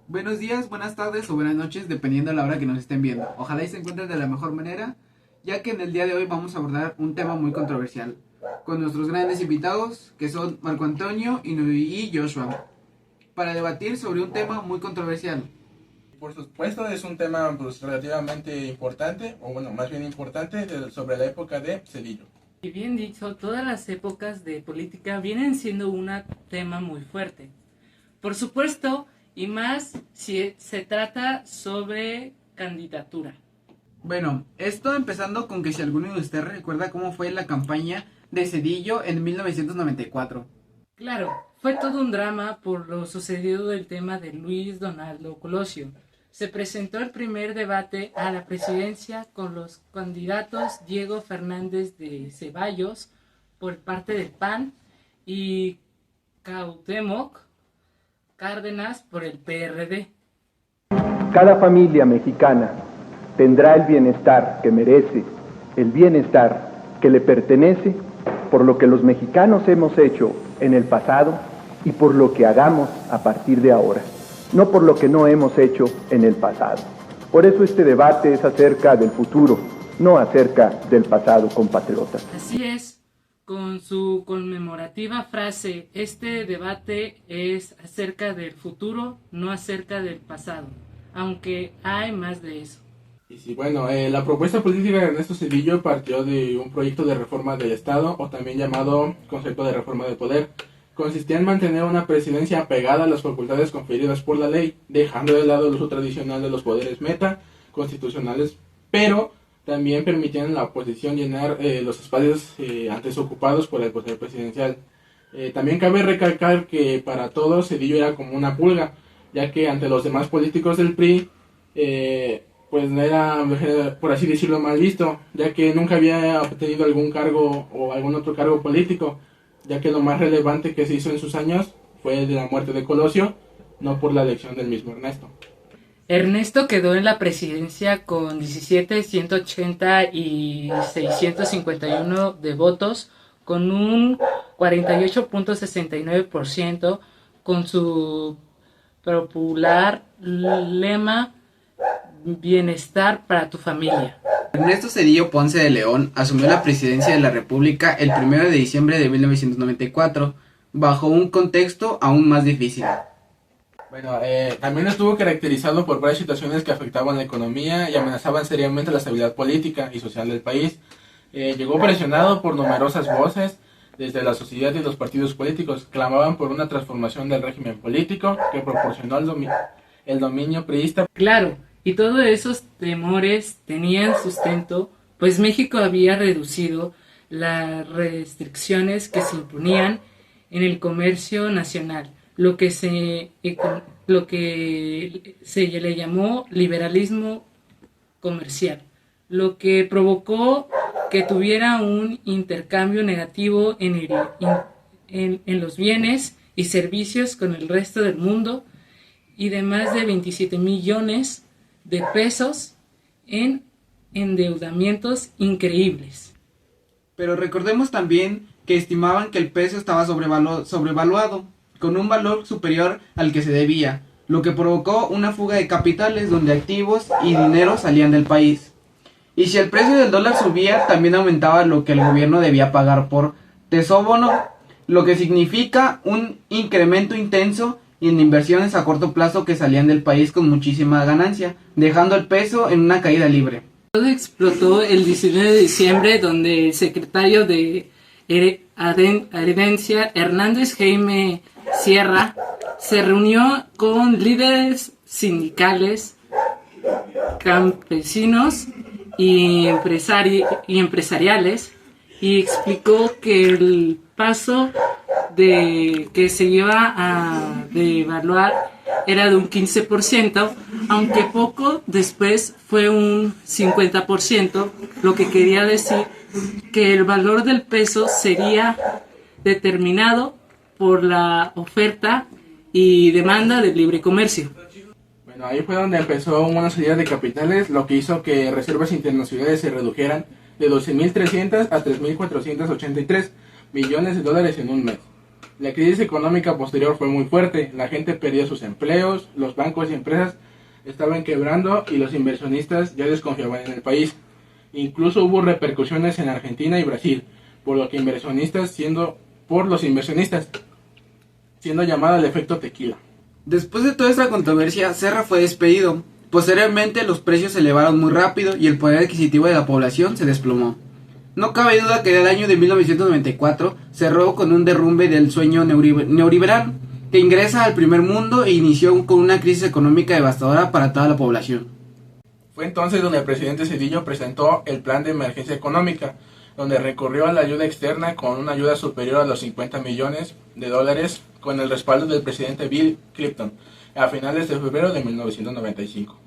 Buenos días, buenas tardes o buenas noches, dependiendo de la hora que nos estén viendo. Ojalá y se encuentren de la mejor manera, ya que en el día de hoy vamos a abordar un tema muy controversial, con nuestros grandes invitados, que son Marco Antonio y Joshua, para debatir sobre un tema muy controversial. Por supuesto, es un tema pues, relativamente importante, o bueno, más bien importante, sobre la época de Cedillo. Y bien dicho, todas las épocas de política vienen siendo un tema muy fuerte. Por supuesto, y más si se trata sobre candidatura. Bueno, esto empezando con que si alguno de ustedes recuerda cómo fue la campaña de Cedillo en 1994. Claro, fue todo un drama por lo sucedido del tema de Luis Donaldo Colosio. Se presentó el primer debate a la presidencia con los candidatos Diego Fernández de Ceballos por parte del PAN y Cuauhtémoc Cárdenas por el PRD. Cada familia mexicana tendrá el bienestar que merece, el bienestar que le pertenece, por lo que los mexicanos hemos hecho en el pasado y por lo que hagamos a partir de ahora, no por lo que no hemos hecho en el pasado. Por eso este debate es acerca del futuro, no acerca del pasado, compatriotas. Así es. Con su conmemorativa frase, este debate es acerca del futuro, no acerca del pasado, aunque hay más de eso. Y sí, bueno, la propuesta política de Ernesto Cedillo partió de un proyecto de reforma del Estado, o también llamado concepto de reforma del poder. Consistía en mantener una presidencia apegada a las facultades conferidas por la ley, dejando de lado el uso tradicional de los poderes constitucionales, pero también permitían a la oposición llenar los espacios antes ocupados por el poder presidencial. También cabe recalcar que para todos Cedillo era como una pulga, ya que ante los demás políticos del PRI, pues no era, por así decirlo, mal visto, ya que nunca había obtenido algún cargo o algún otro cargo político, ya que lo más relevante que se hizo en sus años fue de la muerte de Colosio, no por la elección del mismo Ernesto. Ernesto quedó en la presidencia con 17, 180 y 651 de votos, con un 48.69%, con su popular lema Bienestar para tu familia. Ernesto Cedillo Ponce de León asumió la presidencia de la República el 1 de diciembre de 1994, bajo un contexto aún más difícil. Bueno, también estuvo caracterizado por varias situaciones que afectaban la economía y amenazaban seriamente la estabilidad política y social del país. Llegó presionado por numerosas voces, desde la sociedad y los partidos políticos, clamaban por una transformación del régimen político que proporcionó el dominio priista. Claro, y todos esos temores tenían sustento, pues México había reducido las restricciones que se imponían en el comercio nacional, lo que se le llamó liberalismo comercial, lo que provocó que tuviera un intercambio negativo en los bienes y servicios con el resto del mundo y de más de 27 millones de pesos en endeudamientos increíbles. Pero recordemos también que estimaban que el peso estaba sobrevaluado, con un valor superior al que se debía, lo que provocó una fuga de capitales donde activos y dinero salían del país. Y si el precio del dólar subía, también aumentaba lo que el gobierno debía pagar por tesóbono, lo que significa un incremento intenso en inversiones a corto plazo que salían del país con muchísima ganancia, dejando el peso en una caída libre. Todo explotó el 19 de diciembre, donde el secretario de Herencia, Hernández Jaime Sierra, se reunió con líderes sindicales, campesinos y empresariales y explicó que el paso que se iba a devaluar era de un 15%, aunque poco después fue un 50%, lo que quería decir que el valor del peso sería determinado por la oferta y demanda del libre comercio. Bueno, ahí fue donde empezó una salida de capitales, lo que hizo que reservas internacionales se redujeran de 12.300 a 3.483 millones de dólares en un mes. La crisis económica posterior fue muy fuerte, la gente perdió sus empleos, los bancos y empresas estaban quebrando y los inversionistas ya desconfiaban en el país. Incluso hubo repercusiones en Argentina y Brasil, por los inversionistas siendo llamada el efecto tequila. Después de toda esta controversia, Serra fue despedido. Posteriormente, los precios se elevaron muy rápido y el poder adquisitivo de la población se desplomó. No cabe duda que el año de 1994 cerró con un derrumbe del sueño neoliberal, que ingresa al primer mundo e inició con una crisis económica devastadora para toda la población. Fue entonces donde el presidente Zedillo presentó el plan de emergencia económica, donde recurrió a la ayuda externa con una ayuda superior a los $50 millones con el respaldo del presidente Bill Clinton a finales de febrero de 1995.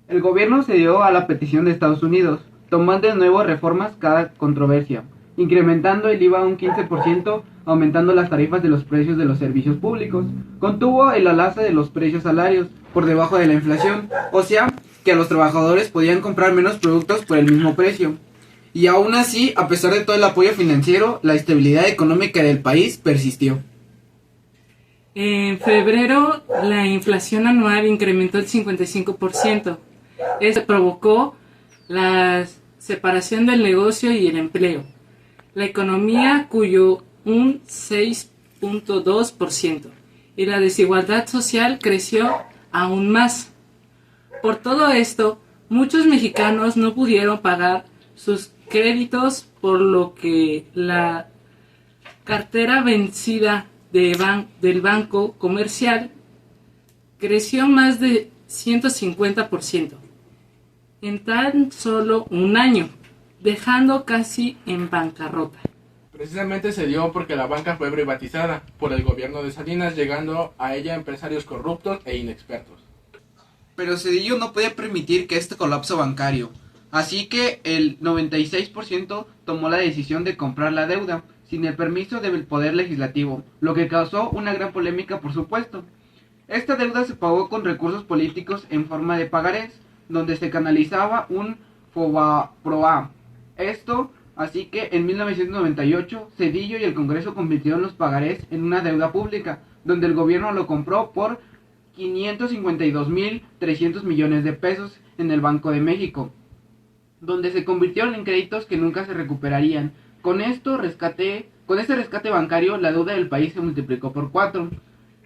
El gobierno cedió a la petición de Estados Unidos, tomando de nuevo reformas cada controversia, incrementando el IVA a un 15%, aumentando las tarifas de los precios de los servicios públicos, contuvo el alza de los precios salarios por debajo de la inflación, o sea, que a los trabajadores podían comprar menos productos por el mismo precio. Y aún así, a pesar de todo el apoyo financiero, la estabilidad económica del país persistió. En febrero, la inflación anual incrementó el 55%. Esto provocó la separación del negocio y el empleo. La economía cuyó un 6.2% y la desigualdad social creció aún más. Por todo esto, muchos mexicanos no pudieron pagar sus créditos, por lo que la cartera vencida del banco comercial creció más de 150% en tan solo un año, dejando casi en bancarrota. Precisamente se dio porque la banca fue privatizada por el gobierno de Salinas, llegando a ella empresarios corruptos e inexpertos. Pero Zedillo no podía permitir que este colapso bancario, así que el 96% tomó la decisión de comprar la deuda, sin el permiso del poder legislativo, lo que causó una gran polémica, por supuesto. Esta deuda se pagó con recursos políticos en forma de pagarés, donde se canalizaba un FOBAPROA. Esto, así que en 1998, Zedillo y el Congreso convirtieron los pagarés en una deuda pública, donde el gobierno lo compró por 552.300 millones de pesos en el Banco de México, donde se convirtieron en créditos que nunca se recuperarían. Con este rescate bancario, la deuda del país se multiplicó por 4.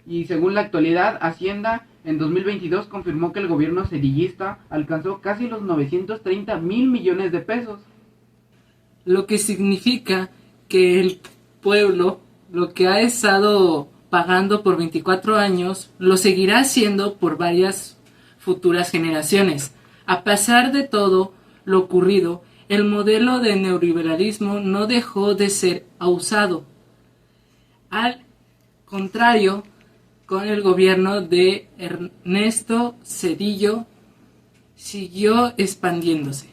Y según la actualidad, Hacienda en 2022 confirmó que el gobierno zedillista alcanzó casi los 930.000 millones de pesos. Lo que significa que el pueblo, lo que ha estado pagando por 24 años, lo seguirá haciendo por varias futuras generaciones. A pesar de todo lo ocurrido, el modelo de neoliberalismo no dejó de ser usado. Al contrario, con el gobierno de Ernesto Zedillo siguió expandiéndose.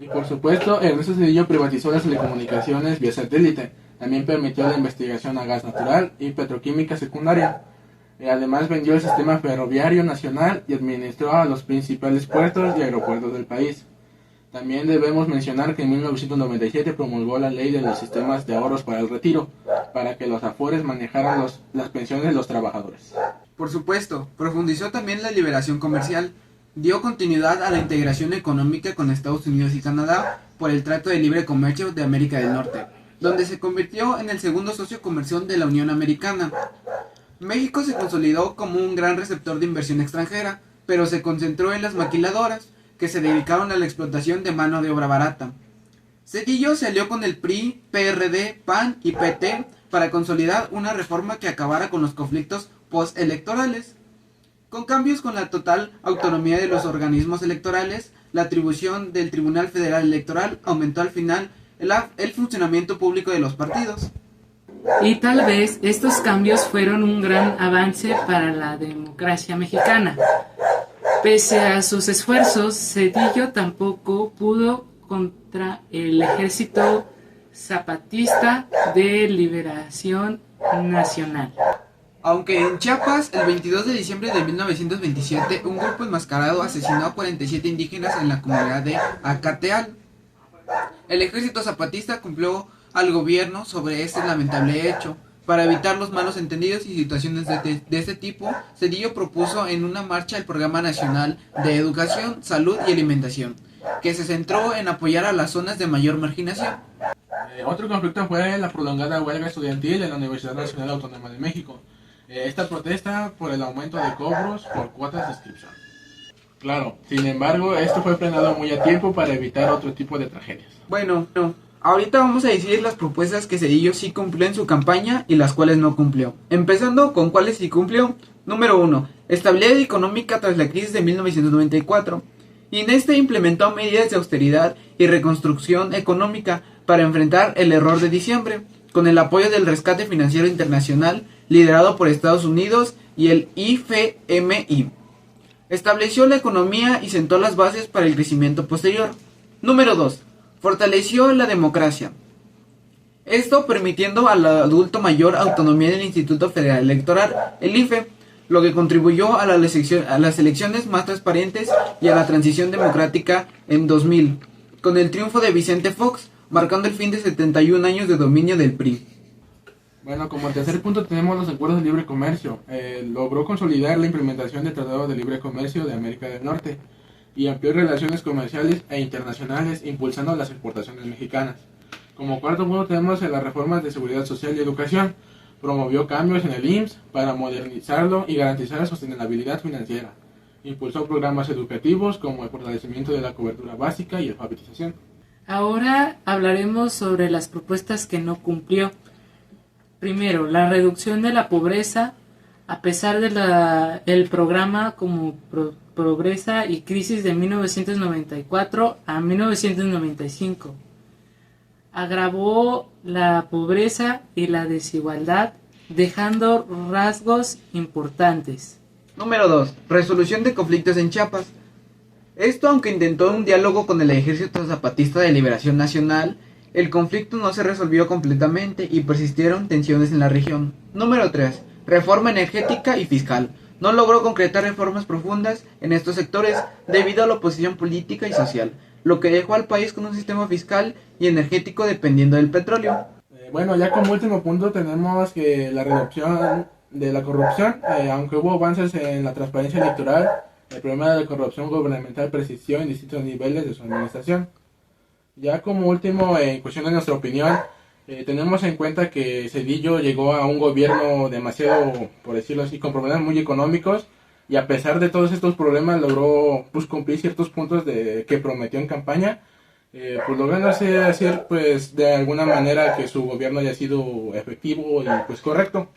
Y por supuesto, Ernesto Zedillo privatizó las telecomunicaciones vía satélite. También permitió la investigación a gas natural y petroquímica secundaria. Además vendió el sistema ferroviario nacional y administró a los principales puertos y aeropuertos del país. También debemos mencionar que en 1997 promulgó la ley de los sistemas de ahorros para el retiro, para que los Afores manejaran las pensiones de los trabajadores. Por supuesto, profundizó también la liberación comercial, dio continuidad a la integración económica con Estados Unidos y Canadá por el Trato de Libre Comercio de América del Norte, donde se convirtió en el segundo socio comercial de la Unión Americana. México se consolidó como un gran receptor de inversión extranjera, pero se concentró en las maquiladoras, que se dedicaron a la explotación de mano de obra barata. Zedillo se alió con el PRI, PRD, PAN y PT para consolidar una reforma que acabara con los conflictos postelectorales. Con cambios con la total autonomía de los organismos electorales, la atribución del Tribunal Federal Electoral aumentó al final el funcionamiento público de los partidos. Y tal vez estos cambios fueron un gran avance para la democracia mexicana. Pese a sus esfuerzos, Zedillo tampoco pudo contra el Ejército Zapatista de Liberación Nacional. Aunque en Chiapas, el 22 de diciembre de 1927, un grupo enmascarado asesinó a 47 indígenas en la comunidad de Acateal. El Ejército Zapatista cumplió al gobierno sobre este lamentable hecho, Para evitar los malos entendidos y situaciones de este tipo, Zedillo propuso en una marcha el Programa Nacional de Educación, Salud y Alimentación, que se centró en apoyar a las zonas de mayor marginación. Otro conflicto fue la prolongada huelga estudiantil en la Universidad Nacional Autónoma de México. Esta protesta por el aumento de cobros por cuotas de inscripción. Claro, sin embargo, esto fue frenado muy a tiempo para evitar otro tipo de tragedias. Bueno, ahorita vamos a decir las propuestas que Zedillo sí cumplió en su campaña y las cuales no cumplió. Empezando con cuáles sí cumplió. Número 1. Estabilidad económica tras la crisis de 1994. Y en este implementó medidas de austeridad y reconstrucción económica para enfrentar el error de diciembre, con el apoyo del rescate financiero internacional liderado por Estados Unidos y el IFMI. Estableció la economía y sentó las bases para el crecimiento posterior. Número 2. Fortaleció la democracia. Esto permitiendo al adulto mayor autonomía del Instituto Federal Electoral, el IFE, lo que contribuyó a las elecciones más transparentes y a la transición democrática en 2000, con el triunfo de Vicente Fox, marcando el fin de 71 años de dominio del PRI. Bueno, como tercer punto tenemos los acuerdos de libre comercio. Logró consolidar la implementación del Tratado de Libre Comercio de América del Norte y amplió relaciones comerciales e internacionales, impulsando las exportaciones mexicanas. Como cuarto punto tenemos las reformas de seguridad social y educación. Promovió cambios en el IMSS para modernizarlo y garantizar la sostenibilidad financiera. Impulsó programas educativos como el fortalecimiento de la cobertura básica y alfabetización. Ahora hablaremos sobre las propuestas que no cumplió. Primero, la reducción de la pobreza, a pesar de el programa como Pobreza y Crisis de 1994 a 1995. Agravó la pobreza y la desigualdad, dejando rasgos importantes. Número 2. Resolución de conflictos en Chiapas. Esto, aunque intentó un diálogo con el Ejército Zapatista de Liberación Nacional, el conflicto no se resolvió completamente y persistieron tensiones en la región. Número 3. Reforma energética y fiscal. No logró concretar reformas profundas en estos sectores debido a la oposición política y social, lo que dejó al país con un sistema fiscal y energético dependiendo del petróleo. Bueno, ya como último punto tenemos que la reducción de la corrupción. Aunque hubo avances en la transparencia electoral, el problema de la corrupción gubernamental persistió en distintos niveles de su administración. Ya como último, en cuestión de nuestra opinión, tenemos en cuenta que Zedillo llegó a un gobierno demasiado, por decirlo así, con problemas muy económicos, y a pesar de todos estos problemas logró cumplir ciertos puntos que prometió en campaña, logrando hacer pues de alguna manera que su gobierno haya sido efectivo y pues correcto.